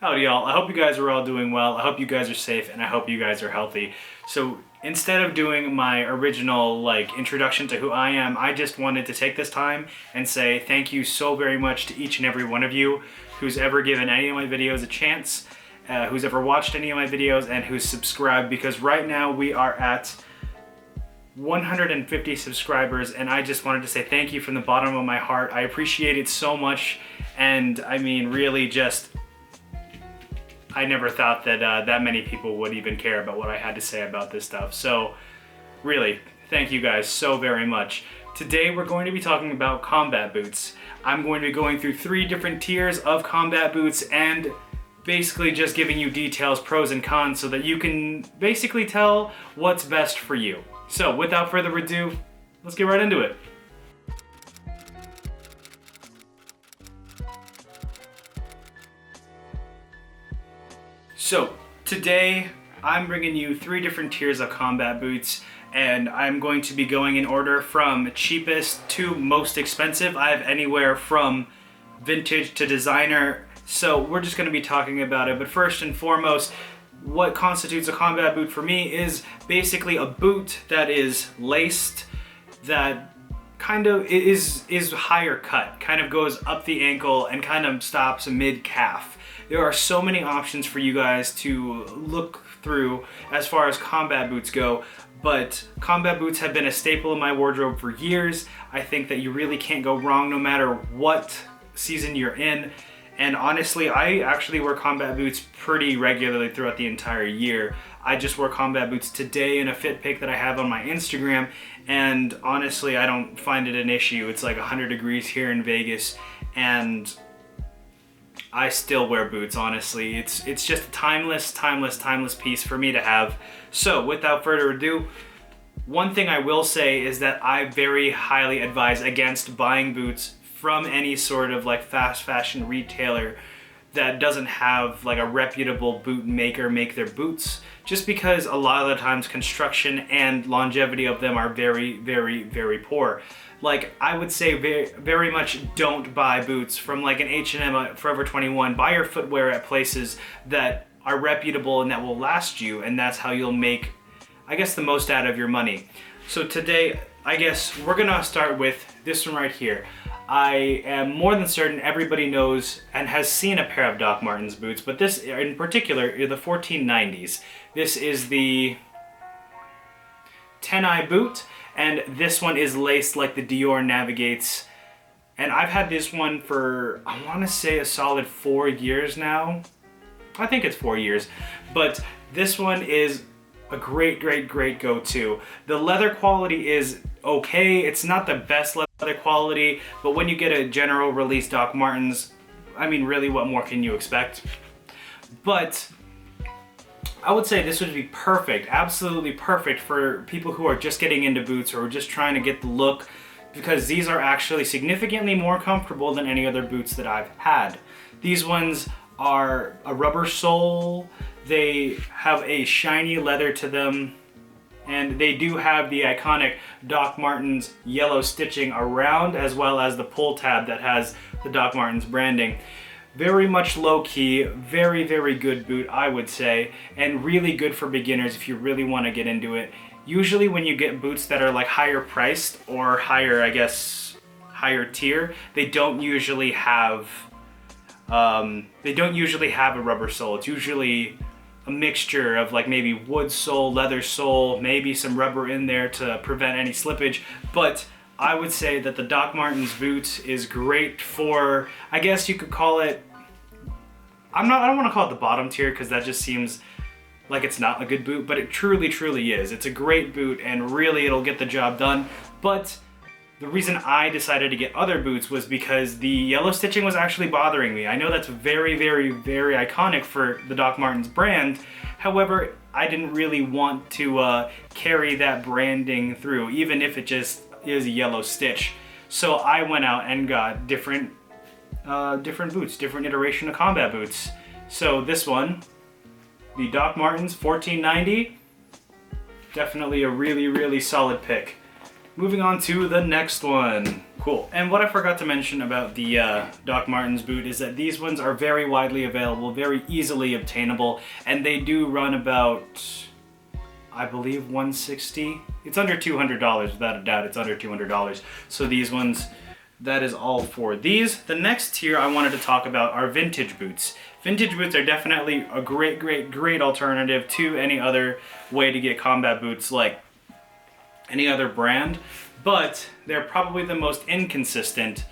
Howdy y'all, I hope you guys are all doing well, I hope you guys are safe, and I hope you guys are healthy. So instead of doing my original introduction to who I am, I just wanted to take this time and say thank you so very much to each and every one of you who's ever given any of my videos a chance, who's ever watched any of my videos, and who's subscribed, because right now we are at 150 subscribers, and I just wanted to say thank you from the bottom of my heart. I appreciate it so much, and I mean really just, I never thought that that many people would even care about what I had to say about this stuff. So really, thank you guys so very much. Today we're going to be talking about combat boots. I'm going to be going through 3 different tiers of combat boots and basically just giving you details, pros and cons, so that you can basically tell what's best for you. So without further ado, let's get right into it. So today I'm bringing you 3 different tiers of combat boots, and I'm going to be going in order from cheapest to most expensive. I have anywhere from vintage to designer, so we're just going to be talking about it. But first and foremost, what constitutes a combat boot for me is basically a boot that is laced, that kind of is higher cut, kind of goes up the ankle and kind of stops mid-calf. There are so many options for you guys to look through as far as combat boots go, but combat boots have been a staple in my wardrobe for years. I think that you really can't go wrong no matter what season you're in. And honestly, I actually wear combat boots pretty regularly throughout the entire year. I just wore combat boots today in a fit pic that I have on my Instagram, and honestly, I don't find it an issue. It's like 100 degrees here in Vegas, and I still wear boots, honestly. It's just a timeless piece for me to have. So without further ado, one thing I will say is that I very highly advise against buying boots from any sort of fast fashion retailer that doesn't have a reputable boot maker make their boots, just because a lot of the times construction and longevity of them are very poor. I would say very much don't buy boots from an H&M, Forever 21. Buy your footwear at places that are reputable and that will last you, and that's how you'll make, I guess, the most out of your money. So today, I guess we're gonna start with this one right here. I am more than certain everybody knows and has seen a pair of Doc Martens boots, but this in particular are the 1490s. This is the 10-eye boot, and this one is laced like the Dior Navigates. And I've had this one for, I want to say, a solid 4 years now. I think it's 4 years, but this one is a great go-to. The leather quality is okay. It's not the best leather quality, but when you get a general release Doc Martens, I mean, really, what more can you expect? But I would say this would be perfect, absolutely perfect for people who are just getting into boots or just trying to get the look, because these are actually significantly more comfortable than any other boots that I've had. These ones are a rubber sole, they have a shiny leather to them, and they do have the iconic Doc Martens yellow stitching around, as well as the pull tab that has the Doc Martens branding. Very much low-key, very good boot, I would say, and really good for beginners if you really want to get into it. Usually when you get boots that are higher priced or higher, I guess, higher tier, they don't usually have a rubber sole. It's usually a mixture of maybe wood sole, leather sole, maybe some rubber in there to prevent any slippage. But I would say that the Doc Martens boot is great for, I guess you could call it, I don't want to call it the bottom tier, because that just seems like it's not a good boot, but it truly is. It's a great boot, and really it'll get the job done. But the reason I decided to get other boots was because the yellow stitching was actually bothering me. I know that's very iconic for the Doc Martens brand. However, I didn't really want to carry that branding through, even if it just is a yellow stitch. So I went out and got different boots, different iteration of combat boots. So this one, the Doc Martens 1490, definitely a really solid pick. Moving on to the next one. Cool. And what I forgot to mention about the Doc Martens boot is that these ones are very widely available, very easily obtainable, and they do run about, I believe, $160. It's under $200, without a doubt. It's under $200. So these ones, that is all for these. The next tier I wanted to talk about are vintage boots. Vintage boots are definitely a great alternative to any other way to get combat boots, like any other brand, but they're probably the most inconsistent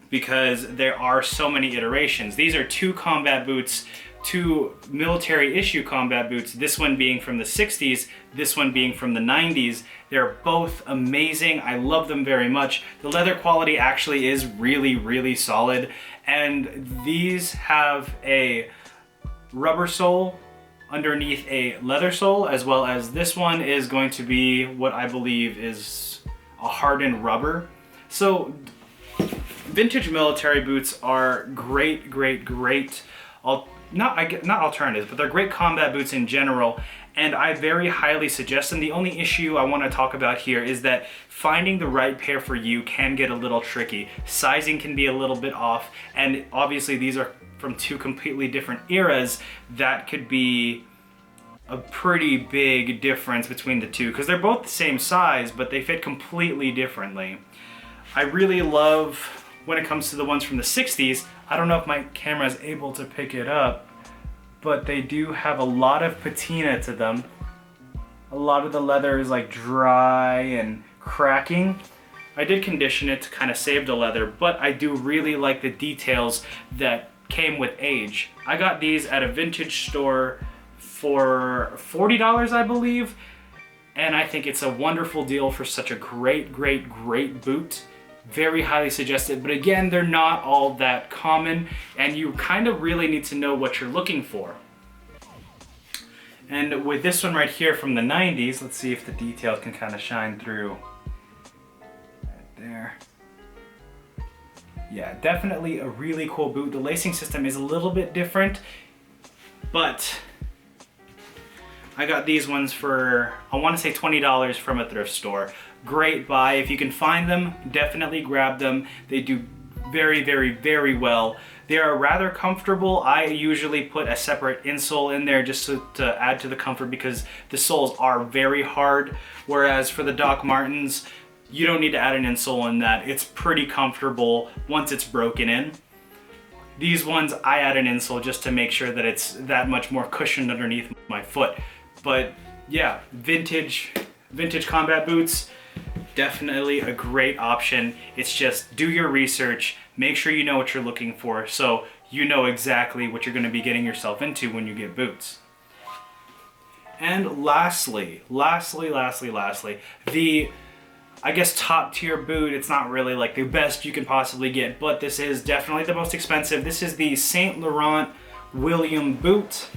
because there are so many iterations. These are two combat boots, two military issue combat boots, this one being from the 60s, this one being from the 90s. They're both amazing. I love them very much. The leather quality actually is really solid, and these have a rubber sole underneath a leather sole, as well as this one is going to be what I believe is a hardened rubber. So vintage military boots are great not alternatives, but they're great combat boots in general, and I very highly suggest them. The only issue I want to talk about here is that finding the right pair for you can get a little tricky. Sizing can be a little bit off, and obviously these are from two completely different eras. That could be a pretty big difference between the two because they're both the same size, but they fit completely differently. I really love, when it comes to the ones from the 60s, I don't know if my camera is able to pick it up, but they do have a lot of patina to them. A lot of the leather is like dry and cracking. I did condition it to kind of save the leather, but I do really like the details that came with age. I got these at a vintage store for $40, I believe, and I think it's a wonderful deal for such a great boot. Very highly suggested, but again, they're not all that common, and you kind of really need to know what you're looking for. And with this one right here from the 90s, let's see if the details can kind of shine through. Right there. Yeah, definitely a really cool boot. The lacing system is a little bit different, but I got these ones for, I want to say $20 from a thrift store. Great buy. If you can find them, definitely grab them. They do very well. They are rather comfortable. I usually put a separate insole in there just to add to the comfort because the soles are very hard, whereas for the Doc Martens, you don't need to add an insole in that. It's pretty comfortable once it's broken in. These ones, I add an insole just to make sure that it's that much more cushioned underneath my foot. But yeah, vintage combat boots, definitely a great option. It's just do your research, make sure you know what you're looking for so you know exactly what you're going to be getting yourself into when you get boots. And lastly, the, I guess, top tier boot. It's not really like the best you can possibly get, but this is definitely the most expensive. This is the Saint Laurent William boot.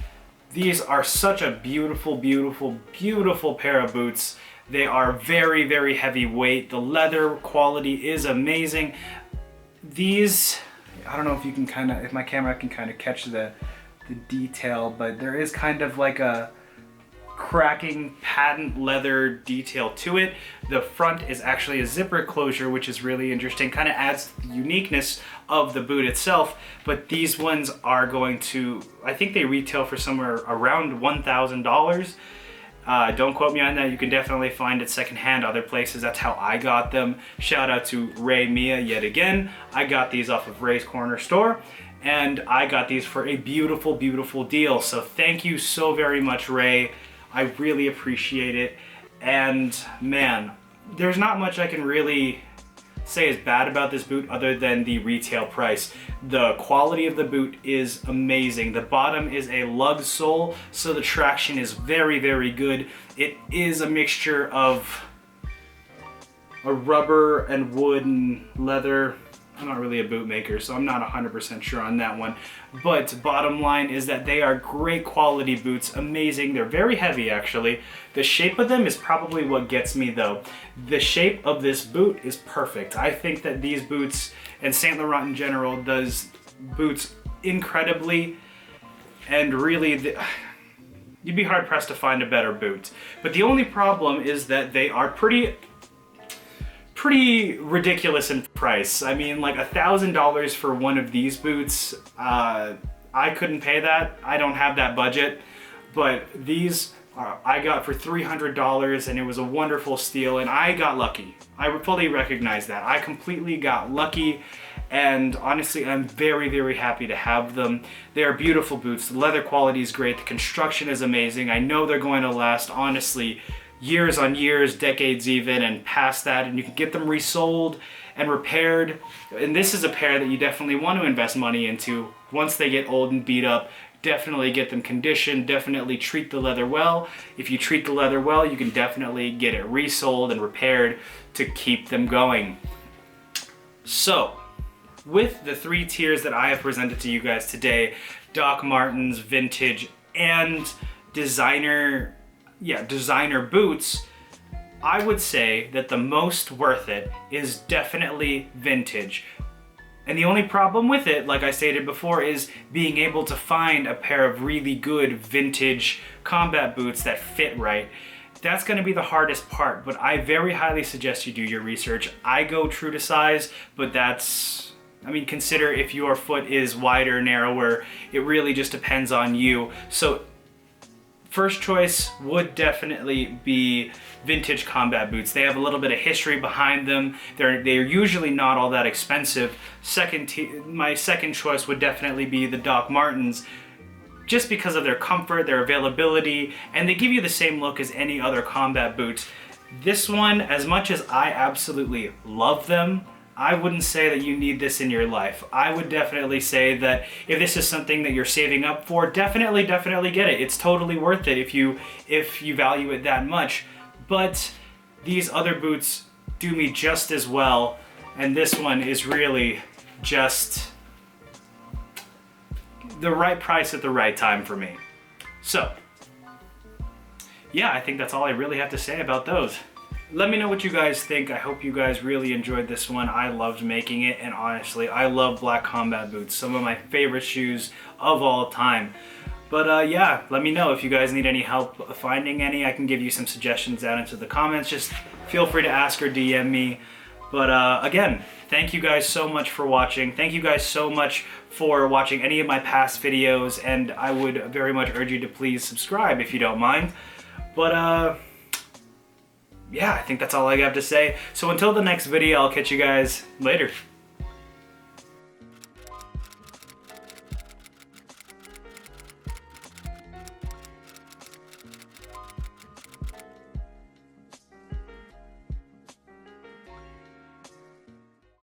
These are such a beautiful pair of boots. They are very heavy weight. The leather quality is amazing. These, I don't know if you can kind of, if my camera can kind of catch the detail, but there is kind of like a cracking patent leather detail to it. The front is actually a zipper closure, which is really interesting, kind of adds to the uniqueness of the boot itself. But these ones are going to, I think they retail for somewhere around $1,000. Don't quote me on that. You can definitely find it secondhand other places. That's how I got them. Shout out to Ray Mia yet again. I got these off of Ray's Corner Store, and I got these for a beautiful deal. So thank you so very much, Ray. I really appreciate it. And man, there's not much I can really say is bad about this boot other than the retail price. The quality of the boot is amazing. The bottom is a lug sole, so the traction is very good. It is a mixture of a rubber and wood and leather. I'm not really a boot maker, so I'm not 100% sure on that one. But bottom line is that they are great quality boots, amazing. They're very heavy, actually. The shape of them is probably what gets me, though. The shape of this boot is perfect. I think that these boots, and Saint Laurent in general, does boots incredibly, and really, you'd be hard pressed to find a better boot. But the only problem is that they are pretty pretty ridiculous in price. I mean, like $1,000 for one of these boots, I couldn't pay that. I don't have that budget, but these I got for $300, and it was a wonderful steal, and I got lucky. I fully recognize that. I completely got lucky, and honestly, I'm very, very happy to have them. They are beautiful boots. The leather quality is great. The construction is amazing. I know they're going to last, honestly, years on years, decades even, and past that, and you can get them resold and repaired. And this is a pair that you definitely want to invest money into. Once they get old and beat up, definitely get them conditioned, definitely treat the leather well. If you treat the leather well, you can definitely get it resold and repaired to keep them going. So, with the 3 tiers that I have presented to you guys today, Doc Martens, vintage, and designer boots, I would say that the most worth it is definitely vintage. And the only problem with it, like I stated before, is being able to find a pair of really good vintage combat boots that fit right. That's going to be the hardest part, but I very highly suggest you do your research. I go true to size, but consider if your foot is wider, narrower, it really just depends on you. So first choice would definitely be vintage combat boots. They have a little bit of history behind them. They're usually not all that expensive. My second choice would definitely be the Doc Martens, just because of their comfort, their availability, and they give you the same look as any other combat boots. This one, as much as I absolutely love them, I wouldn't say that you need this in your life. I would definitely say that if this is something that you're saving up for, definitely get it. It's totally worth it if you value it that much. But these other boots do me just as well, and this one is really just the right price at the right time for me. So, yeah, I think that's all I really have to say about those. Let me know what you guys think. I hope you guys really enjoyed this one. I loved making it, and honestly, I love black combat boots. Some of my favorite shoes of all time. But yeah, let me know if you guys need any help finding any. I can give you some suggestions down into the comments. Just feel free to ask or DM me. But again, thank you guys so much for watching. Thank you guys so much for watching any of my past videos, and I would very much urge you to please subscribe if you don't mind. But yeah, I think that's all I have to say. So until the next video, I'll catch you guys later.